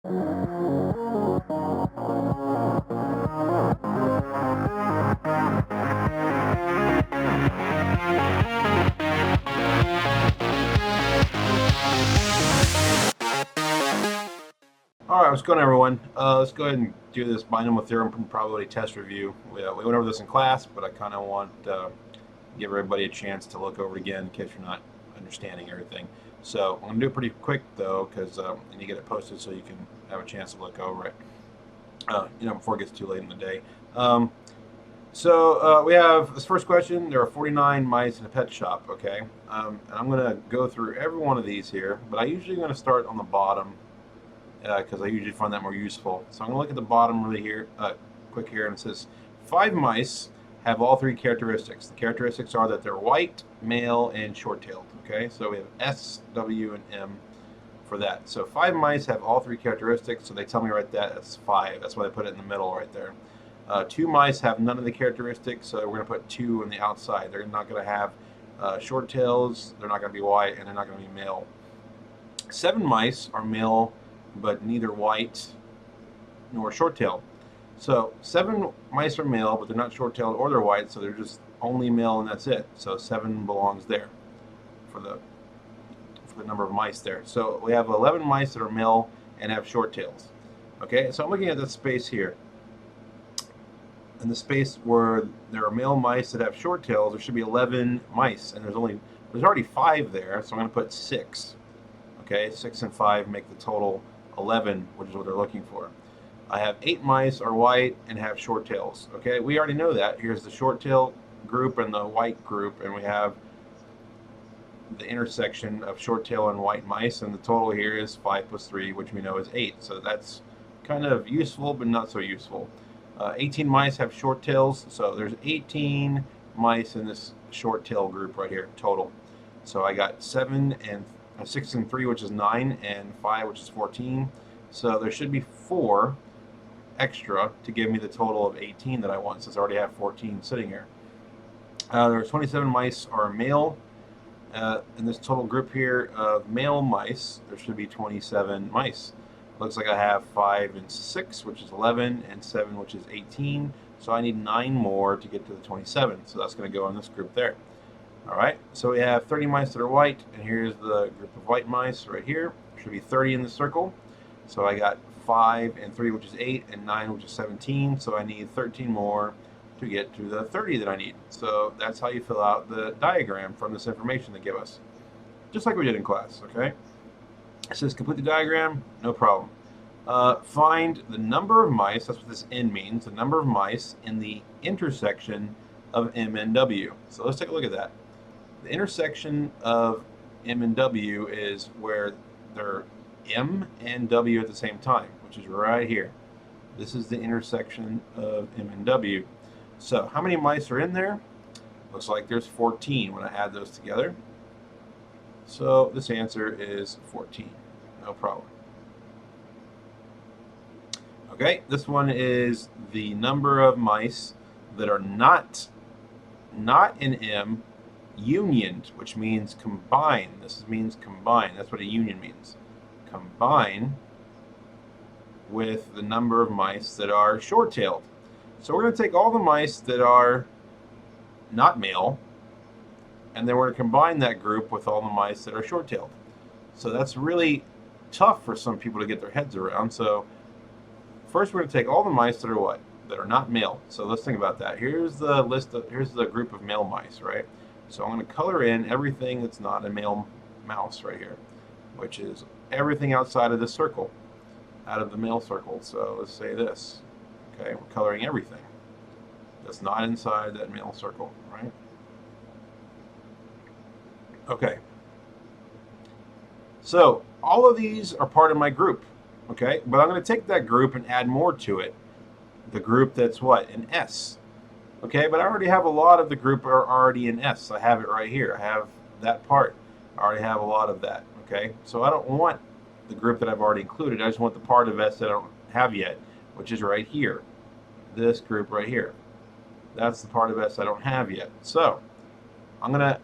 Alright, what's going on, everyone? Let's go ahead and do this binomial theorem probability test review. We went over this in class, but I kind of want give everybody a chance to look over it again in case you're not understanding everything. So I'm going to do it pretty quick, though, because I need to get it posted so you can have a chance to look over it, before it gets too late in the day. We have this first question. There are 49 mice in a pet shop, okay? And I'm going to go through every one of these here, but I usually going to start on the bottom because I usually find that more useful. So I'm going to look at the bottom really here, quick here, and it says 5 mice have all 3 characteristics. The characteristics are that they're white, male, and short-tailed. Okay, so we have S, W, and M for that. So 5 mice have all 3 characteristics, so they tell me right that that's 5. That's why they put it in the middle right there. 2 mice have none of the characteristics, so we're going to put 2 on the outside. They're not going to have short tails, they're not going to be white, and they're not going to be male. 7 mice are male, but neither white nor short-tailed. So 7 mice are male, but they're not short-tailed or they're white, so they're just only male and that's it. So 7 belongs there for the number of mice there. So we have 11 mice that are male and have short tails. Okay, so I'm looking at this space here. In the space where there are male mice that have short tails, there should be 11 mice, and there's already 5 there, so I'm going to put 6. Okay, 6 and 5 make the total 11, which is what they're looking for. I have 8 mice are white and have short tails. Okay, we already know that. Here's the short tail group and the white group, and we have the intersection of short tail and white mice, and the total here is 5 plus 3, which we know is 8. So that's kind of useful, but not so useful. 18 mice have short tails, so there's 18 mice in this short tail group right here total. So I got 6 and 3, which is 9, and 5, which is 14. So there should be 4 extra to give me the total of 18 that I want, since I already have 14 sitting here. There are 27 mice are male. In this total group here of male mice, there should be 27 mice. Looks like I have 5 and 6, which is 11, and 7, which is 18. So I need 9 more to get to the 27. So that's going to go in this group there. Alright, so we have 30 mice that are white, and here's the group of white mice right here. There should be 30 in the circle. So I got 5 and 3, which is 8, and 9, which is 17. So I need 13 more to get to the 30 that I need. So that's how you fill out the diagram from this information they give us. Just like we did in class, okay? It says complete the diagram, no problem. Find the number of mice, that's what this N means, the number of mice in the intersection of M and W. So let's take a look at that. The intersection of M and W is where they're M and W at the same time, which is right here. This is the intersection of M and W. So how many mice are in there? Looks like there's 14 when I add those together. So this answer is 14. No problem. Okay, this one is the number of mice that are not in M, unioned, which means combine. This means combine. That's what a union means. Combine with the number of mice that are short-tailed. So we're going to take all the mice that are not male, and then we're going to combine that group with all the mice that are short-tailed. So that's really tough for some people to get their heads around. So first we're going to take all the mice that are what? That are not male. So let's think about that. Here's the group of male mice, right? So I'm going to color in everything that's not a male mouse right here, which is everything outside of this circle, out of the male circle. So let's say this. Okay, we're coloring everything that's not inside that male circle, right? Okay. So all of these are part of my group, okay? But I'm going to take that group and add more to it. The group that's what? An S. Okay, but I already have a lot of the group are already in S. I have it right here. I have that part. I already have a lot of that, okay? So I don't want the group that I've already included. I just want the part of S that I don't have yet, which is right here. This group right here. That's the part of S I don't have yet. So I'm going to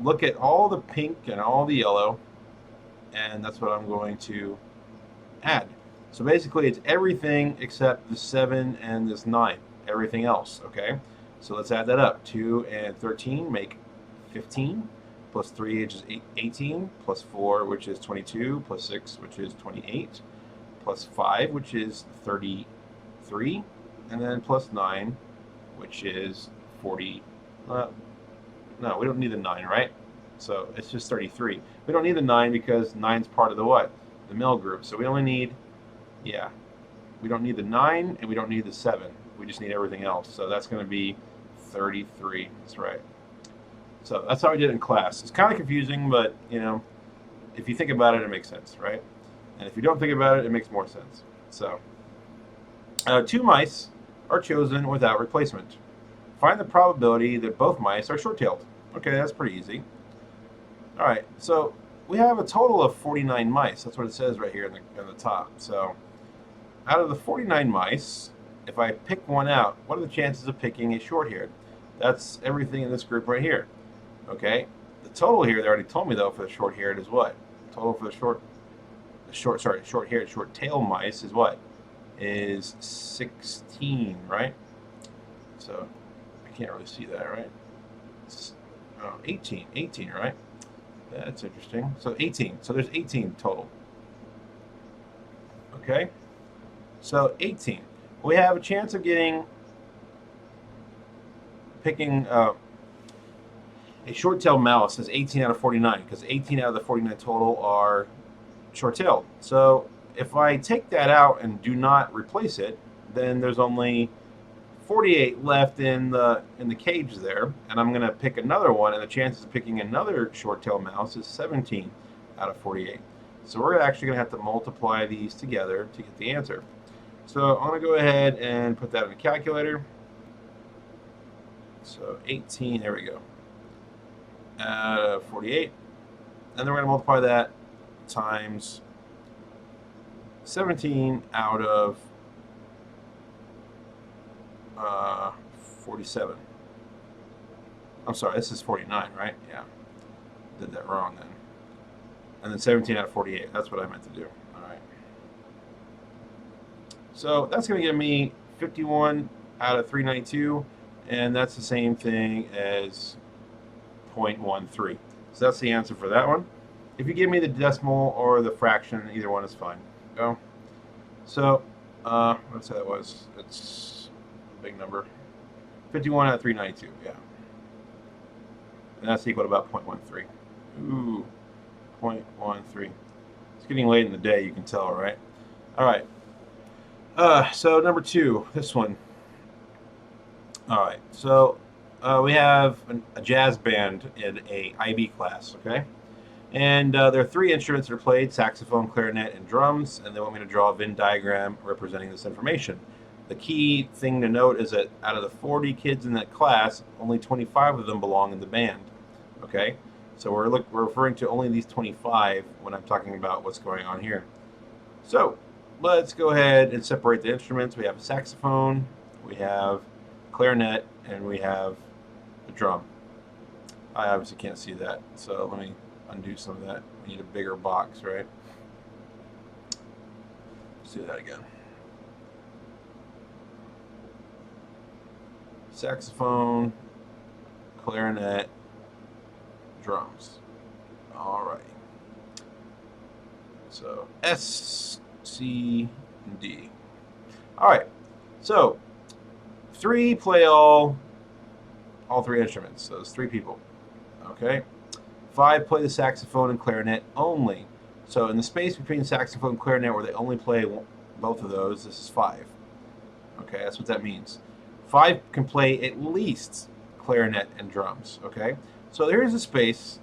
look at all the pink and all the yellow, and that's what I'm going to add. So basically, it's everything except the 7 and this 9. Everything else, okay? So let's add that up. 2 and 13 make 15, plus 3, which is 18, plus 4, which is 22, plus 6, which is 28, plus 5, which is 33, and then plus 9, which is 40. No, we don't need the 9, right? So it's just 33. We don't need the 9 because 9's part of the what? The middle group. So we only need, yeah, we don't need the 9 and we don't need the 7. We just need everything else. So that's going to be 33. That's right. So that's how we did it in class. It's kind of confusing, but, you know, if you think about it, it makes sense, right? And if you don't think about it, it makes more sense. So 2 mice are chosen without replacement. Find the probability that both mice are short-tailed. Okay, that's pretty easy. All right, so we have a total of 49 mice. That's what it says right here in the top. So out of the 49 mice, if I pick one out, what are the chances of picking a short-haired? That's everything in this group right here. Okay, the total here, they already told me though, for the short-haired is what? Total for the short-haired, short-tailed mice is what? Is 16, right? So I can't really see that, right? 18, right? That's interesting. So 18. So there's 18 total. Okay? So 18. We have a chance of picking a short-tailed mouse is 18 out of 49, because 18 out of the 49 total are short-tailed. So if I take that out and do not replace it, then there's only 48 left in the cage there, and I'm going to pick another one, and the chances of picking another short-tailed mouse is 17 out of 48. So we're actually going to have to multiply these together to get the answer. So I'm going to go ahead and put that in a calculator. So 18, there we go, out of 48. And then we're going to multiply that times 17 out of 47. I'm sorry, this is 49, right? Yeah. Did that wrong then. And then 17 out of 48. That's what I meant to do. All right. So that's going to give me 51 out of 392, and that's the same thing as 0.13. So that's the answer for that one. If you give me the decimal or the fraction, either one is fine. Go. So, let's say that was, it's a big number. 51 out of 392, yeah. And that's equal to about 0.13. Ooh, 0.13. It's getting late in the day, you can tell, right? All right. So number 2, this one. All right. So we have a jazz band in a IB class, okay? And there are 3 instruments that are played: saxophone, clarinet, and drums. And they want me to draw a Venn diagram representing this information. The key thing to note is that out of the 40 kids in that class, only 25 of them belong in the band. Okay, so we're referring to only these 25 when I'm talking about what's going on here. So let's go ahead and separate the instruments. We have a saxophone, we have clarinet, and we have a drum. I obviously can't see that, so let me undo some of that. We need a bigger box, right? Let's do that again. Saxophone, clarinet, drums. All right. So S, C, and D. All right. So 3 play all 3 instruments. So there's 3 people. Okay. 5 play the saxophone and clarinet only. So in the space between saxophone and clarinet where they only play both of those, this is 5. Okay, that's what that means. 5 can play at least clarinet and drums, okay? So there's a space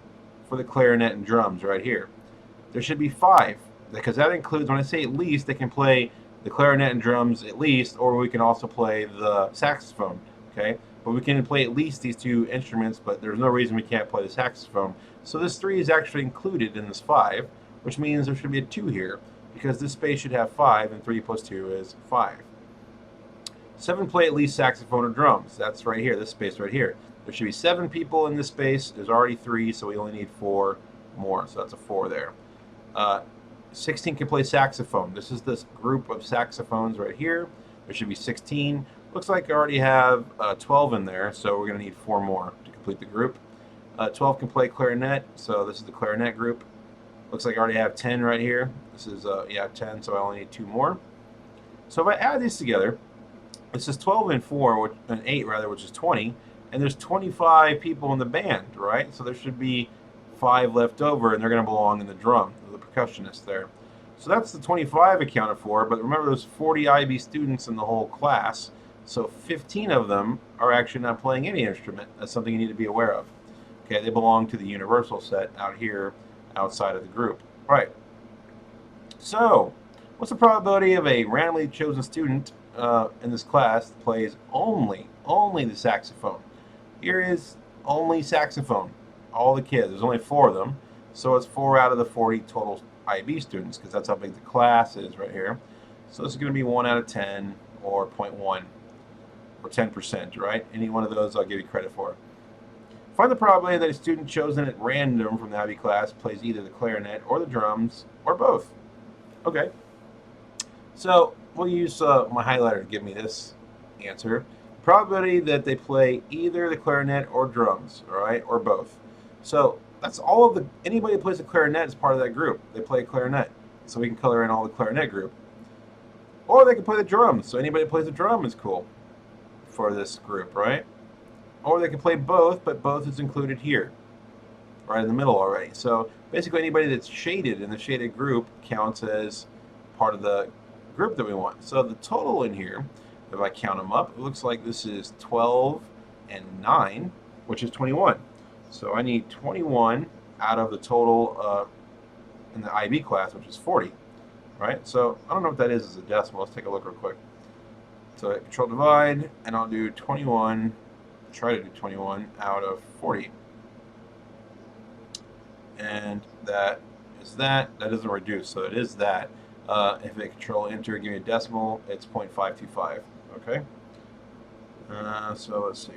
for the clarinet and drums right here. There should be 5, because that includes, when I say at least, they can play the clarinet and drums at least, or we can also play the saxophone, okay? But we can play at least these 2 instruments, but there's no reason we can't play the saxophone. So this 3 is actually included in this 5, which means there should be a 2 here, because this space should have 5, and 3 plus 2 is 5. 7 play at least saxophone or drums. That's right here, this space right here. There should be 7 people in this space. There's already 3, so we only need 4 more. So that's a 4 there. 16 can play saxophone. This is this group of saxophones right here. There should be 16. Looks like I already have 12 in there, so we're going to need 4 more to complete the group. 12 can play clarinet, so this is the clarinet group. Looks like I already have 10 right here. This is, 10, so I only need 2 more. So if I add these together, this is 12 and 4, and 8 rather, which is 20, and there's 25 people in the band, right? So there should be 5 left over, and they're going to belong in the drum, the percussionist there. So that's the 25 accounted for, but remember there's 40 IB students in the whole class, so 15 of them are actually not playing any instrument. That's something you need to be aware of. Okay, they belong to the universal set out here outside of the group. All right. So, what's the probability of a randomly chosen student in this class that plays only the saxophone? Here is only saxophone. All the kids. There's only 4 of them, so it's 4 out of the 40 total IB students, because that's how big the class is right here. So this is going to be 1 out of 10, or 0.1, or 10%, right? Any one of those I'll give you credit for. Find the probability that a student chosen at random from the IB class plays either the clarinet or the drums, or both. Okay. So we'll use my highlighter to give me this answer. Probability that they play either the clarinet or drums, all right, or both. So that's all of anybody who plays the clarinet is part of that group. They play clarinet, so we can color in all the clarinet group. Or they can play the drums, so anybody who plays the drum is cool for this group, right? Or they can play both, but both is included here, right in the middle already. So basically anybody that's shaded in the shaded group counts as part of the group that we want. So the total in here, if I count them up, it looks like this is 12 and 9, which is 21. So I need 21 out of the total in the IB class, which is 40, right? So I don't know what that is as a decimal. Let's take a look real quick. So I control divide, and I'll do 21, try to do 21 out of 40. And that is that. That doesn't reduce, so it is that. If I control enter, give me a decimal, it's 0.525, okay? So let's see.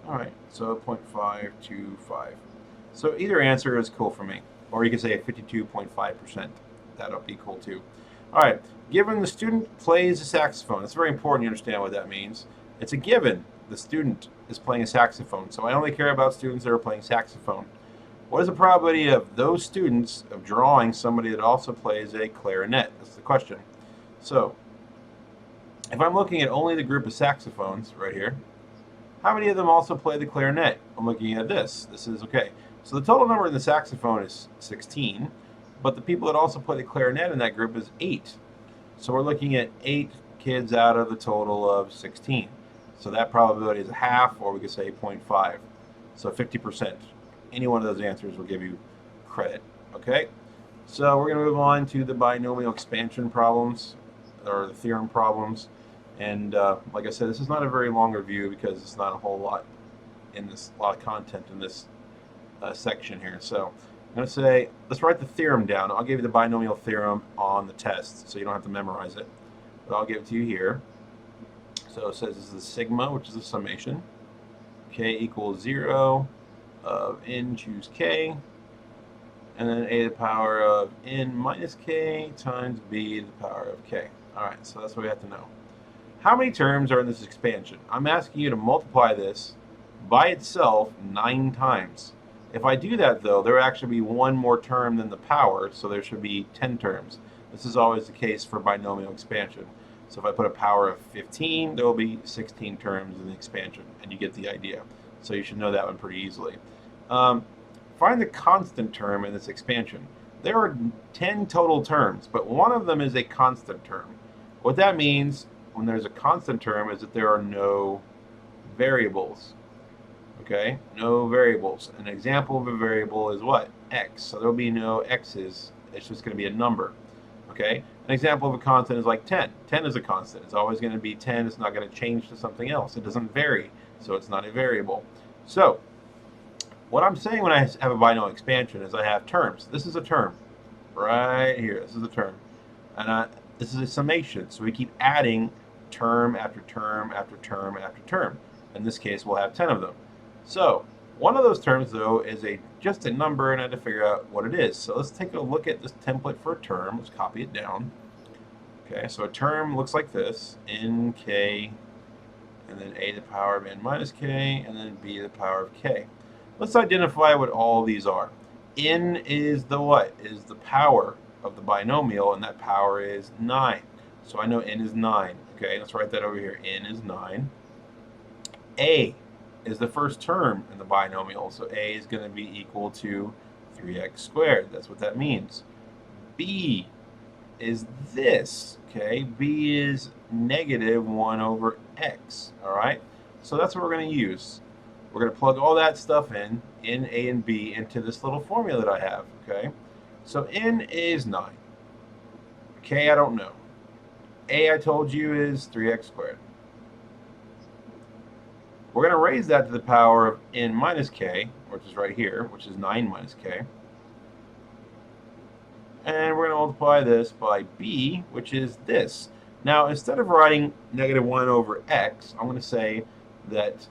All right, so 0.525. So either answer is cool for me. Or you can say 52.5%. That'll be cool too. All right, given the student plays the saxophone, it's very important you understand what that means. It's a given. The student is playing a saxophone. So I only care about students that are playing saxophone. What is the probability of those students of drawing somebody that also plays a clarinet? That's the question. So if I'm looking at only the group of saxophones right here, how many of them also play the clarinet? I'm looking at this. This is okay. So the total number in the saxophone is 16, but the people that also play the clarinet in that group is 8. So we're looking at 8 kids out of the total of 16. So that probability is a half, or we could say 0.5. So 50%. Any one of those answers will give you credit. Okay? So we're going to move on to the binomial expansion problems, or the theorem problems. And like I said, this is not a very long review because it's not a whole lot in this, a lot of content in this section here. So I'm going to say, let's write the theorem down. I'll give you the binomial theorem on the test, so you don't have to memorize it. But I'll give it to you here. So it says this is the sigma, which is the summation. K equals 0 of n choose k. And then a to the power of n minus k times b to the power of k. All right, so that's what we have to know. How many terms are in this expansion? I'm asking you to multiply this by itself 9 times. If I do that, though, there will actually be one more term than the power, so there should be 10 terms. This is always the case for binomial expansion. So if I put a power of 15, there will be 16 terms in the expansion, and you get the idea. So you should know that one pretty easily. Find the constant term in this expansion. There are 10 total terms, but one of them is a constant term. What that means when there's a constant term is that there are no variables. Okay, no variables. An example of a variable is what? X. So there will be no x's. It's just going to be a number. Okay, an example of a constant is like 10. 10 is a constant. It's always going to be 10. It's not going to change to something else. It doesn't vary, so it's not a variable. So what I'm saying when I have a binomial expansion is I have terms. This is a term right here. This is a term. And this is a summation. So we keep adding term after term after term after term. In this case, we'll have 10 of them. So One of those terms, though, is just a number, and I had to figure out what it is. So let's take a look at this template for a term. Let's copy it down. Okay, so a term looks like this: nk, and then a to the power of n minus k, and then b to the power of k. Let's identify what all these are. N is the what? Is the power of the binomial, and that power is 9. So I know n is 9. Okay, let's write that over here. N is 9. A is the first term in the binomial, so a is going to be equal to 3x squared. That's what that means. B is this. Okay, b is negative 1 over x. All right, so that's what we're going to use. We're going to plug all that stuff in a and b, into this little formula that I have. Okay, so n is 9. K, I don't know. A, I told you, is 3x squared. We're going to raise that to the power of n minus k, which is right here, which is 9 minus k. And we're going to multiply this by b, which is this. Now, instead of writing negative 1 over x, I'm going to say that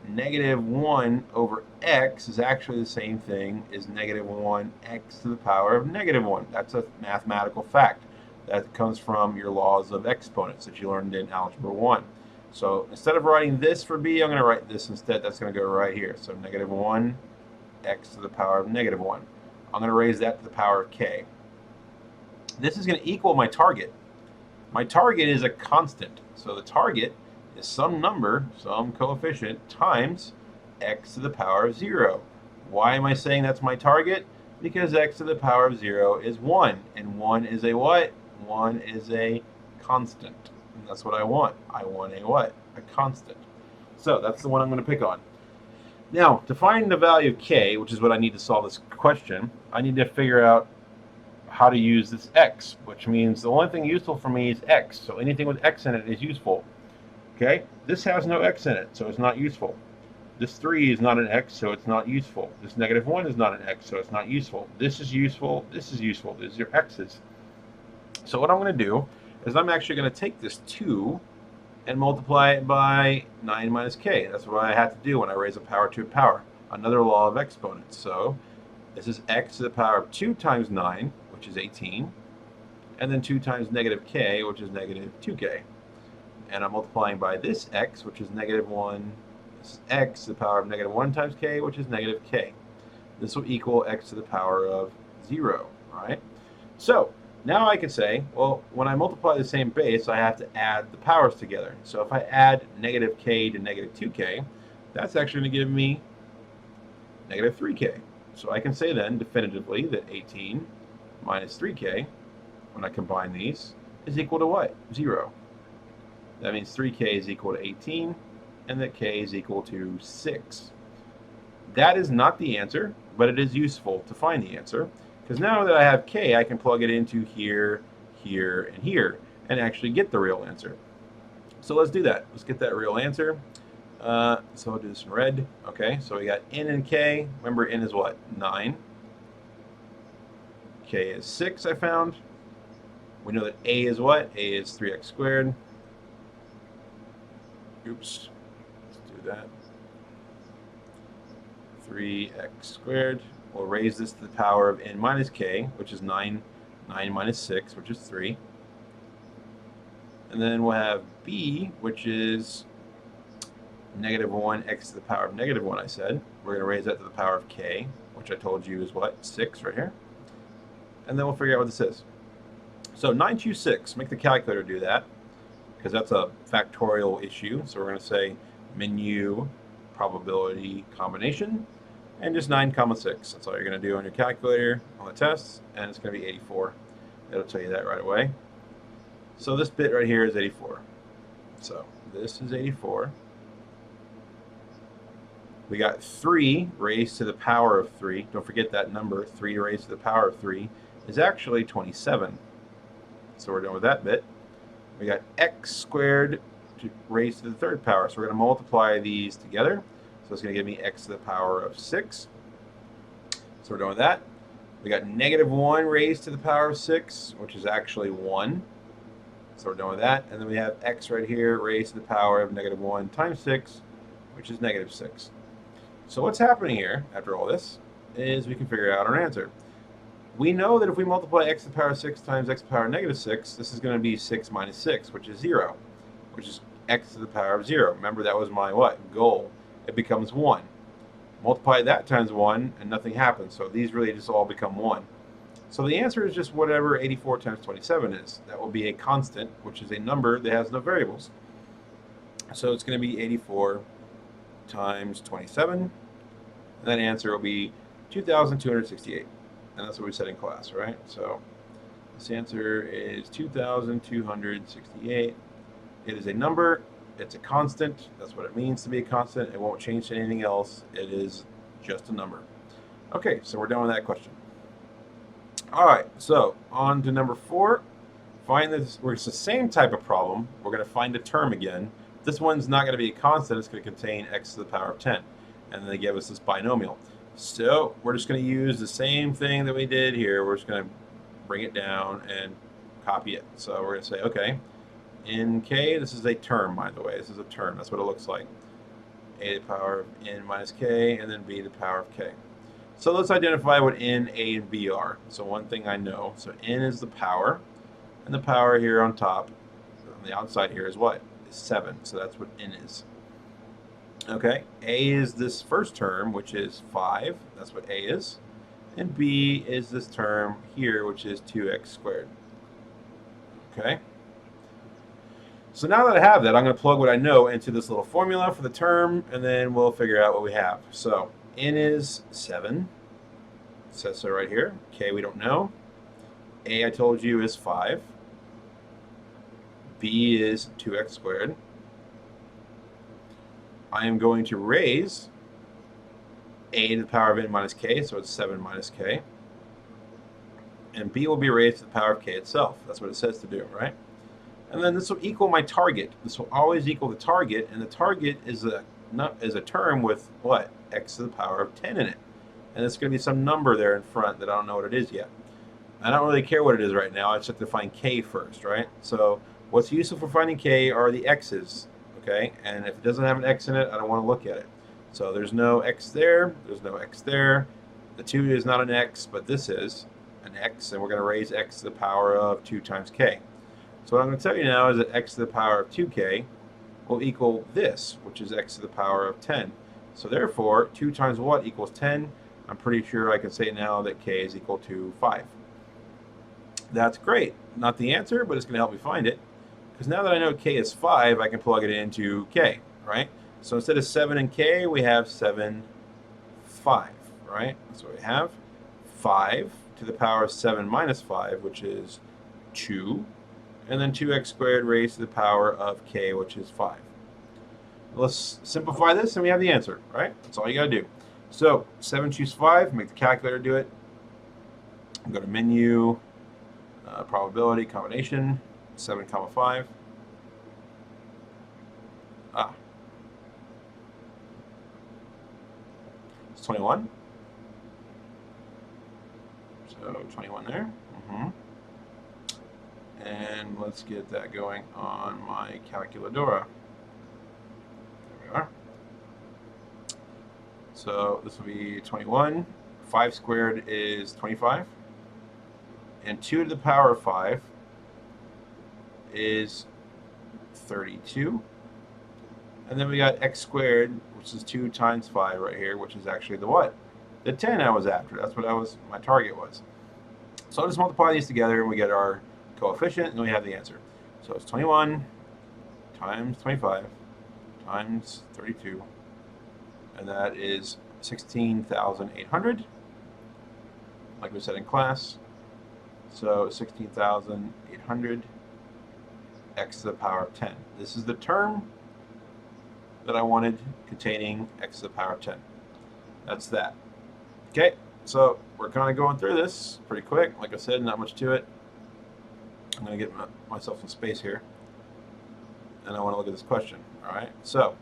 negative 1 over x is actually the same thing as negative 1x to the power of negative 1. That's a mathematical fact. That comes from your laws of exponents that you learned in Algebra 1. So instead of writing this for b, I'm going to write this instead. That's going to go right here. So negative 1x to the power of negative 1. I'm going to raise that to the power of k. This is going to equal my target. My target is a constant. So the target is some number, some coefficient, times x to the power of 0. Why am I saying that's my target? Because x to the power of 0 is 1. And 1 is a what? 1 is a constant. And that's what I want. I want a what? A constant. So that's the one I'm going to pick on. Now, to find the value of k, which is what I need to solve this question, I need to figure out how to use this x, which means the only thing useful for me is x. So anything with x in it is useful. Okay? This has no x in it, so it's not useful. This 3 is not an x, so it's not useful. This negative 1 is not an x, so it's not useful. This is useful. This is useful. These are x's. So what I'm going to do is I'm actually going to take this 2 and multiply it by 9 minus k. That's what I have to do when I raise a power to a power. Another law of exponents. So this is x to the power of 2 times 9, which is 18, and then 2 times negative k, which is negative 2k. And I'm multiplying by this x, which is negative 1. This is x to the power of negative 1 times k, which is negative k. This will equal x to the power of 0, all right? So now I can say, well, when I multiply the same base, I have to add the powers together. So if I add negative k to negative 2k, that's actually going to give me negative 3k. So I can say then definitively that 18 minus 3k, when I combine these, is equal to what? 0. That means 3k is equal to 18, and that k is equal to 6. That is not the answer, but it is useful to find the answer, because now that I have k, I can plug it into here, here, and here, and actually get the real answer. So let's do that. Let's get that real answer. So I'll do this in red. Okay, so we got n and k. Remember, n is what? 9. K is 6, I found. We know that a is what? A is 3x squared. Oops. Let's do that. 3x squared. We'll raise this to the power of n minus k, which is 9. 9 minus 6, which is 3. And then we'll have b, which is negative 1x to the power of negative 1, I said. We're going to raise that to the power of k, which I told you is what? 6 right here. And then we'll figure out what this is. So 926, make the calculator do that, because that's a factorial issue. So we're going to say menu probability combination, and just 9, 6. That's all you're going to do on your calculator on the tests, and it's going to be 84. It'll tell you that right away. So this bit right here is 84. So this is 84. We got 3 raised to the power of 3. Don't forget that number, 3 raised to the power of 3, is actually 27. So we're done with that bit. We got x squared raised to the third power. So we're going to multiply these together. So it's going to give me x to the power of 6. So we're done with that. We got negative 1 raised to the power of 6, which is actually 1. So we're done with that. And then we have x right here raised to the power of negative 1 times 6, which is negative 6. So what's happening here, after all this, is we can figure out our answer. We know that if we multiply x to the power 6 times x to the power negative 6, this is going to be 6 minus 6, which is 0, which is x to the power of 0. Remember, that was my what? Goal. It becomes 1. Multiply that times 1, and nothing happens. So these really just all become 1. So the answer is just whatever 84 times 27 is. That will be a constant, which is a number that has no variables. So it's going to be 84 times 27. And that answer will be 2,268. And that's what we said in class, right? So this answer is 2,268. It is a number. It's a constant. That's what it means to be a constant. It won't change to anything else. It is just a number. Okay, so we're done with that question. All right, so on to number 4. Find this. It's the same type of problem. We're going to find a term again. This one's not going to be a constant. It's going to contain x to the power of 10. And then they give us this binomial. So we're just going to use the same thing that we did here. We're just going to bring it down and copy it. So we're going to say, okay, in k, this is a term, by the way. This is a term. That's what it looks like. A to the power of n minus k, and then b to the power of k. So let's identify what n, a, and b are. So one thing I know. So n is the power, and the power here on top, on the outside here is what? Is 7. So that's what n is. Okay, a is this first term, which is 5. That's what a is. And b is this term here, which is 2x squared. Okay. So now that I have that, I'm going to plug what I know into this little formula for the term, and then we'll figure out what we have. So n is 7. It says so right here. K we don't know. A I told you is 5. B is 2x squared. I am going to raise a to the power of n minus k, so it's 7 minus k. And b will be raised to the power of k itself. That's what it says to do, right? And then this will equal my target. This will always equal the target, and the target is a term with what? X to the power of 10 in it. And it's going to be some number there in front that I don't know what it is yet. I don't really care what it is right now. I just have to find k first, right? So what's useful for finding k are the x's, okay? And if it doesn't have an x in it, I don't want to look at it. So there's no x there. There's no x there. The 2 is not an x, but this is an x, and we're going to raise x to the power of 2 times k. So what I'm going to tell you now is that x to the power of 2k will equal this, which is x to the power of 10. So therefore, 2 times what equals 10? I'm pretty sure I can say now that k is equal to 5. That's great. Not the answer, but it's going to help me find it. Because now that I know k is 5, I can plug it into k, right? So instead of 7 and k, we have 7, 5, right? That's what we have. 5 to the power of 7 minus 5, which is 2. And then 2x squared raised to the power of k, which is 5. Let's simplify this, and we have the answer, right? That's all you got to do. So 7 choose 5, make the calculator do it. Go to menu, probability, combination, 7, 5. It's 21. So 21 there. And let's get that going on my calculadora. There we are. So this will be 21. 5 squared is 25. And 2 to the power of 5 is 32. And then we got x squared, which is 2 times 5 right here, which is actually the what? The 10 I was after. That's what my target was. So I'll just multiply these together, and we get our coefficient, and we have the answer. So it's 21 times 25 times 32, and that is 16,800, like we said in class. So 16,800 x to the power of 10. This is the term that I wanted containing x to the power of 10. That's that. Okay, so we're kind of going through this pretty quick. Like I said, not much to it. I'm going to get myself some space here, and I want to look at this question. All right, so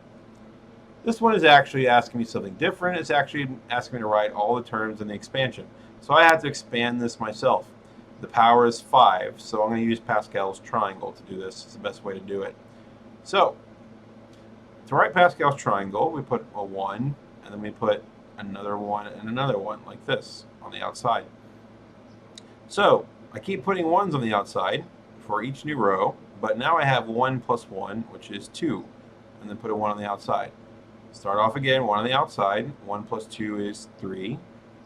this one is actually asking me something different. It's actually asking me to write all the terms in the expansion. So I have to expand this myself. The power is 5, so I'm going to use Pascal's triangle to do this. It's the best way to do it. So to write Pascal's triangle, we put a 1, and then we put another one and another one like this on the outside. So I keep putting ones on the outside for each new row, but now I have 1 plus 1, which is 2, and then put a 1 on the outside. Start off again, 1 on the outside, 1 plus 2 is 3,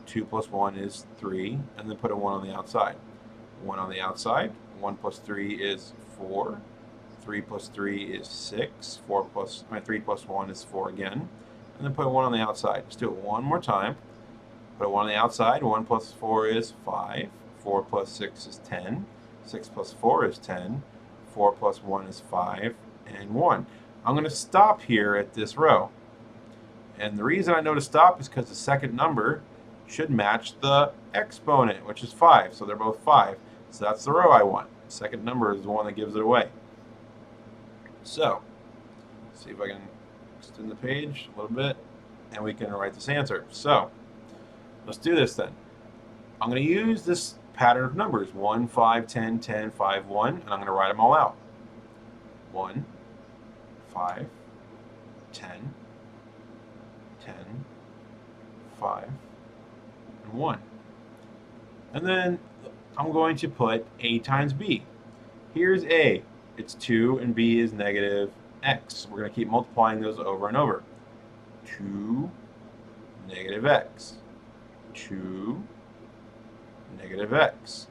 2 plus 1 is 3, and then put a 1 on the outside. 1 on the outside, 1 plus 3 is 4, 3 plus 3 is 6, 3 plus 1 is 4 again, and then put a 1 on the outside. Just do it one more time. Put a 1 on the outside, 1 plus 4 is 5, 4 plus 6 is 10, 6 plus 4 is 10, 4 plus 1 is 5, and 1. I'm going to stop here at this row. And the reason I know to stop is because the second number should match the exponent, which is 5. So they're both 5. So that's the row I want. The second number is the one that gives it away. So, let's see if I can extend the page a little bit, and we can write this answer. So, let's do this then. I'm going to use this pattern of numbers, 1, 5, 10, 10, 5, 1, and I'm going to write them all out. 1, 5, 10, 10, 5, and 1. And then I'm going to put A times B. Here's A. It's 2, and B is negative x. We're going to keep multiplying those over and over. 2, negative x. 2, negative x.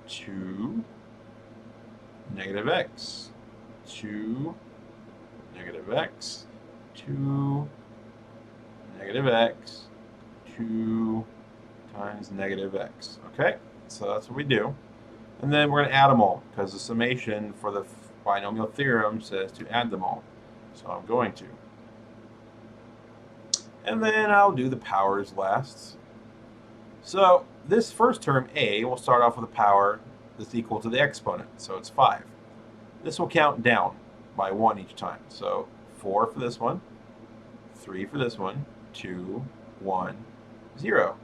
2, negative x. 2, negative x. 2, negative x. 2 times negative x. Okay, so that's what we do. And then we're going to add them all, because the summation for the binomial theorem says to add them all. So I'm going to. And then I'll do the powers last. So this first term, a, will start off with a power that's equal to the exponent. So it's 5. This will count down by 1 each time. So 4 for this one, 3 for this one, 2, 1, 0.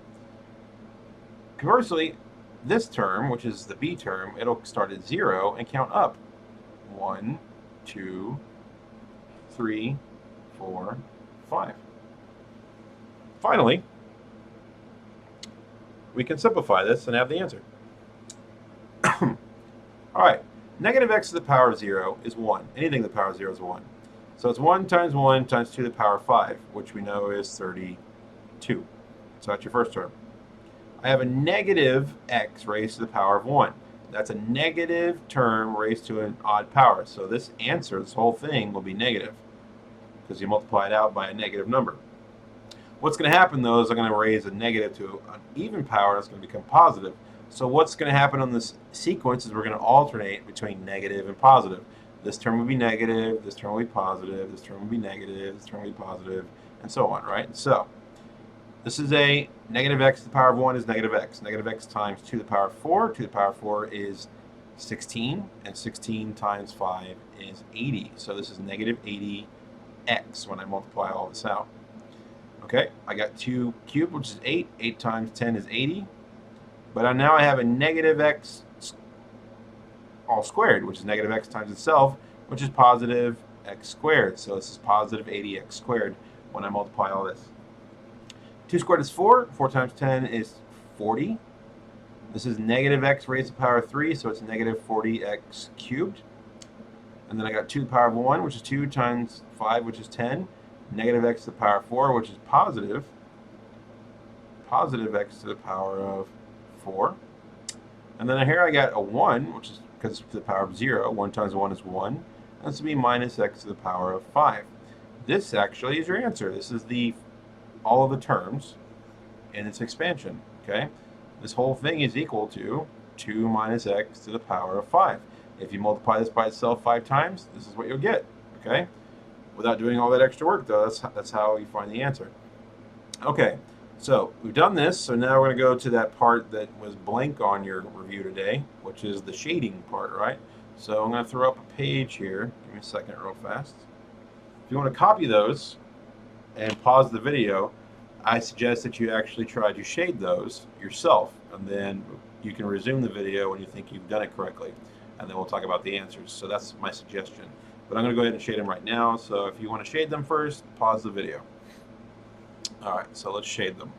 Conversely, this term, which is the b term, it'll start at 0 and count up. 1, 2, 3, 4, 5. Finally, we can simplify this and have the answer. All right, negative x to the power of 0 is 1. Anything to the power of 0 is 1. So it's 1 times 1 times 2 to the power of 5, which we know is 32. So that's your first term. I have a negative x raised to the power of 1. That's a negative term raised to an odd power. So this answer, this whole thing, will be negative because you multiply it out by a negative number. What's going to happen, though, is I'm going to raise a negative to an even power. That's going to become positive. So what's going to happen on this sequence is we're going to alternate between negative and positive. This term will be negative, this term will be positive, this term will be negative, this term will be positive, and so on, right? So this is a negative x to the power of 1 is negative x. Negative x times 2 to the power of 4. 2 to the power of 4 is 16, and 16 times 5 is 80. So this is negative 80x when I multiply all this out. Okay, I got 2 cubed, which is 8. 8 times 10 is 80. But now I have a negative x all squared, which is negative x times itself, which is positive x squared. So this is positive 80x squared when I multiply all this. 2 squared is 4. 4 times 10 is 40. This is negative x raised to the power of 3, so it's negative 40x cubed. And then I got 2 to the power of 1, which is 2 times 5, which is 10. Negative x to the power of 4, which is positive x to the power of 4. And then here I got a 1, which is because it's to the power of 0. 1 times 1 is 1. And this will be minus x to the power of 5. This actually is your answer. This is all of the terms in its expansion. Okay, this whole thing is equal to 2 minus x to the power of 5. If you multiply this by itself 5 times, this is what you'll get. Okay, without doing all that extra work, though, that's how you find the answer. Okay, so we've done this. So now we're going to go to that part that was blank on your review today, which is the shading part, right? So I'm going to throw up a page here. Give me a second real fast. If you want to copy those and pause the video, I suggest that you actually try to shade those yourself, and then you can resume the video when you think you've done it correctly, and then we'll talk about the answers. So that's my suggestion. But I'm going to go ahead and shade them right now. So if you want to shade them first, pause the video. All right, so let's shade them.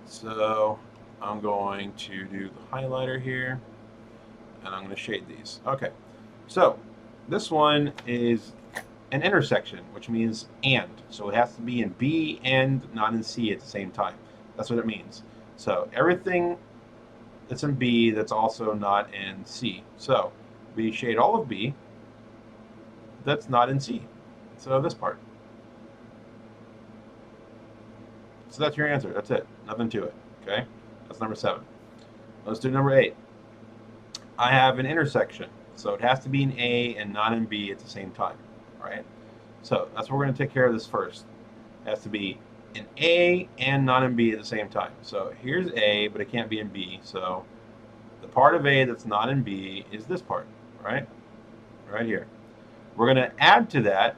So I'm going to do the highlighter here, and I'm going to shade these. Okay, so this one is an intersection, which means and. So it has to be in B and not in C at the same time. That's what it means. So everything that's in B that's also not in C. So we shade all of B that's not in C. So this part. So that's your answer. That's it. Nothing to it. Okay? That's number 7. Let's do number 8. I have an intersection. So it has to be in A and not in B at the same time. All right? So that's what we're going to take care of this first. It has to be in A and not in B at the same time. So here's A, but it can't be in B. So the part of A that's not in B is this part, right? Right here. We're going to add to that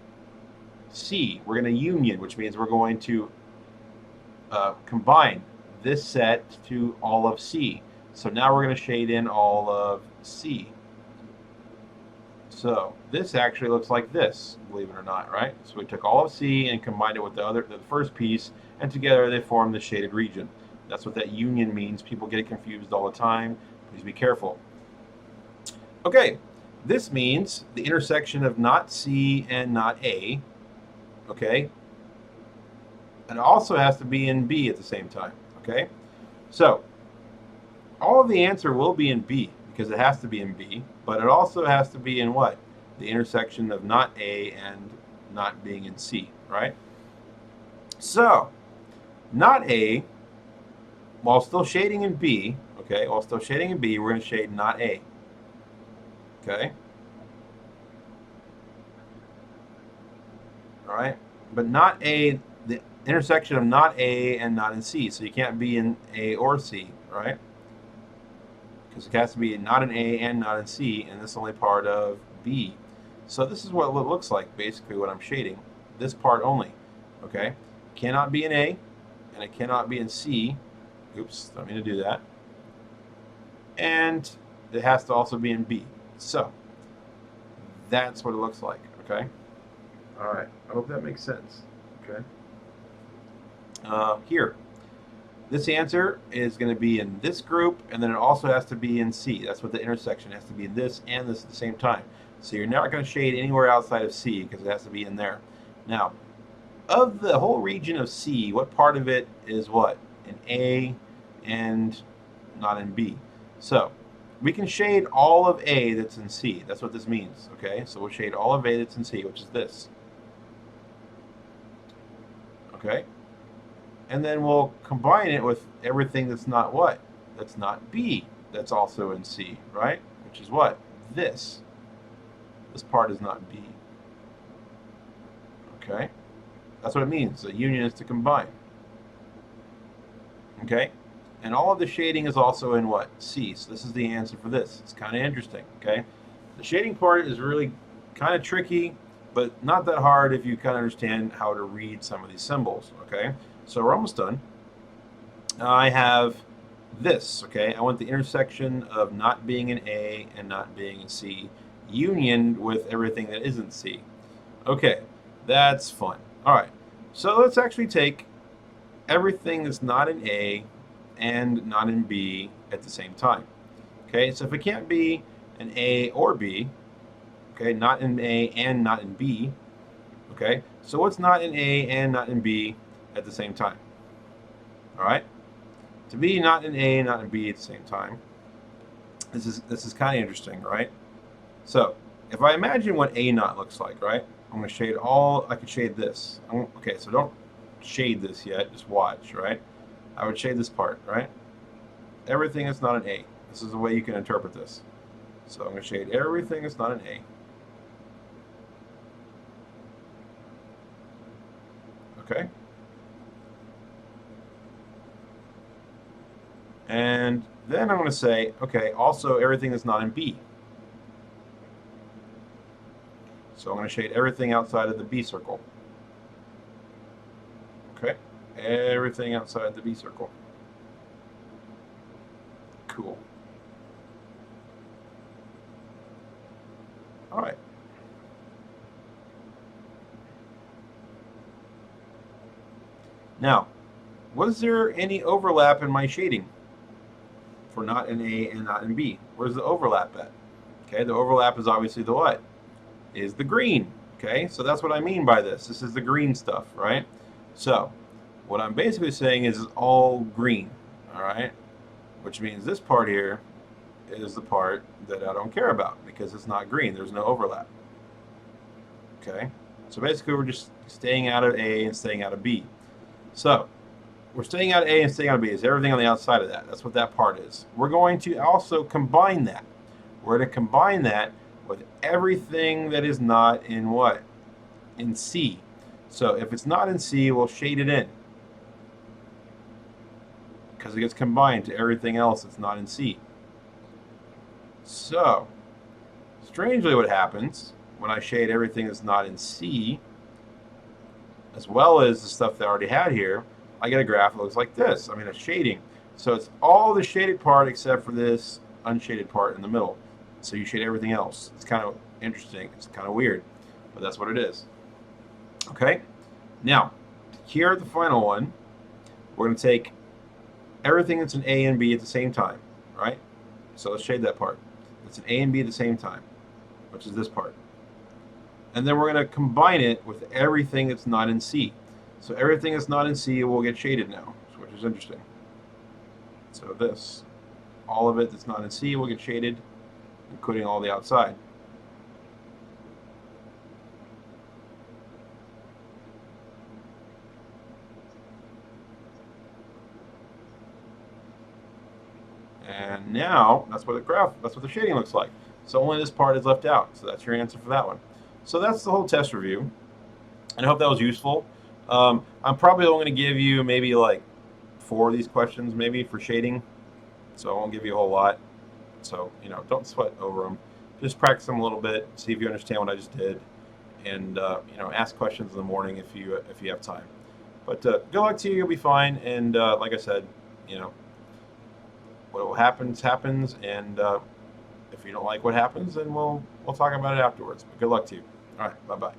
C. We're going to union, which means we're going to combine this set to all of C. So now we're going to shade in all of C. So this actually looks like this, believe it or not, right? So we took all of C and combined it with the first piece, and together they form the shaded region. That's what that union means. People get it confused all the time. Please be careful. Okay, this means the intersection of not C and not A, okay? And it also has to be in B at the same time, okay? So all of the answer will be in B because it has to be in B, but it also has to be in what? The intersection of not A and not being in C, right? So not A, while still shading in B, okay, while still shading in B, we're going to shade not A, okay? All right, but not A, the intersection of not A and not in C, so you can't be in A or C, right? Because it has to be not in A and not in C, and this is only part of B. So this is what it looks like, basically, what I'm shading. This part only, okay? Cannot be in A, and it cannot be in C. Oops, don't mean to do that. And it has to also be in B. So that's what it looks like, okay? All right, I hope that makes sense, okay? Here. This answer is going to be in this group, and then it also has to be in C. That's what the intersection has to be in this and this at the same time. So you're not going to shade anywhere outside of C because it has to be in there. Now, of the whole region of C, what part of it is what? In A and not in B. So we can shade all of A that's in C. That's what this means, okay? So we'll shade all of A that's in C, which is this. Okay? And then we'll combine it with everything that's not what? That's not B, that's also in C, right? Which is what? This. This part is not B. Okay? That's what it means. A union is to combine. Okay? And all of the shading is also in what? C. So this is the answer for this. It's kind of interesting, okay? The shading part is really kind of tricky, but not that hard if you kind of understand how to read some of these symbols, okay? So we're almost done. I have this, okay? I want the intersection of not being in A and not being in C unioned with everything that isn't C. Okay, that's fun. All right, so let's actually take everything that's not in A and not in B at the same time. Okay, so if it can't be an A or B, okay, not in A and not in B, okay, so what's not in A and not in B at the same time? All right, to be not in A and not in B at the same time, this is kind of interesting, right? So if I imagine what A naught looks like, right, I'm going to shade all, I could shade this. Okay, so don't shade this yet, just watch, right? I would shade this part, right? Everything that's not an A. This is the way you can interpret this. So I'm going to shade everything that's not an A. Okay? And then I'm going to say, okay, also everything that's not in B. So I'm going to shade everything outside of the B circle. Okay? Everything outside the B circle. Cool. All right. Now, was there any overlap in my shading for not in A and not in B? Where's the overlap at? Okay, the overlap is obviously the what? Is the green. Okay, so that's what I mean by this. This is the green stuff, right? So, what I'm basically saying is it's all green, all right? Which means this part here is the part that I don't care about because it's not green. There's no overlap. Okay, so basically we're just staying out of A and staying out of B. So, we're staying out of A and staying out of B. Is everything on the outside of that? That's what that part is. We're going to also combine that. We're going to combine that with everything that is not in what? In C. So if it's not in C, we'll shade it in because it gets combined to everything else that's not in C. So, strangely what happens when I shade everything that's not in C, as well as the stuff that I already had here, I get a graph that looks like this. I mean, a shading. So it's all the shaded part except for this unshaded part in the middle. So you shade everything else. It's kind of interesting. It's kind of weird, but that's what it is. Okay? Now, here at the final one, we're going to take everything that's an A and B at the same time, right? So let's shade that part. It's an A and B at the same time, which is this part. And then we're going to combine it with everything that's not in C. So everything that's not in C will get shaded now, which is interesting. So this, all of it that's not in C will get shaded, including all the outside. And now that's what the shading looks like. So only this part is left out. So that's your answer for that one. So that's the whole test review. And I hope that was useful. I'm probably only going to give you maybe like 4 of these questions maybe for shading. So I won't give you a whole lot. So, don't sweat over them. Just practice them a little bit, see if you understand what I just did, and ask questions in the morning if you have time. But good luck to you. You'll be fine. And like I said, what happens happens. And if you don't like what happens, then we'll talk about it afterwards. But good luck to you. All right. Bye bye.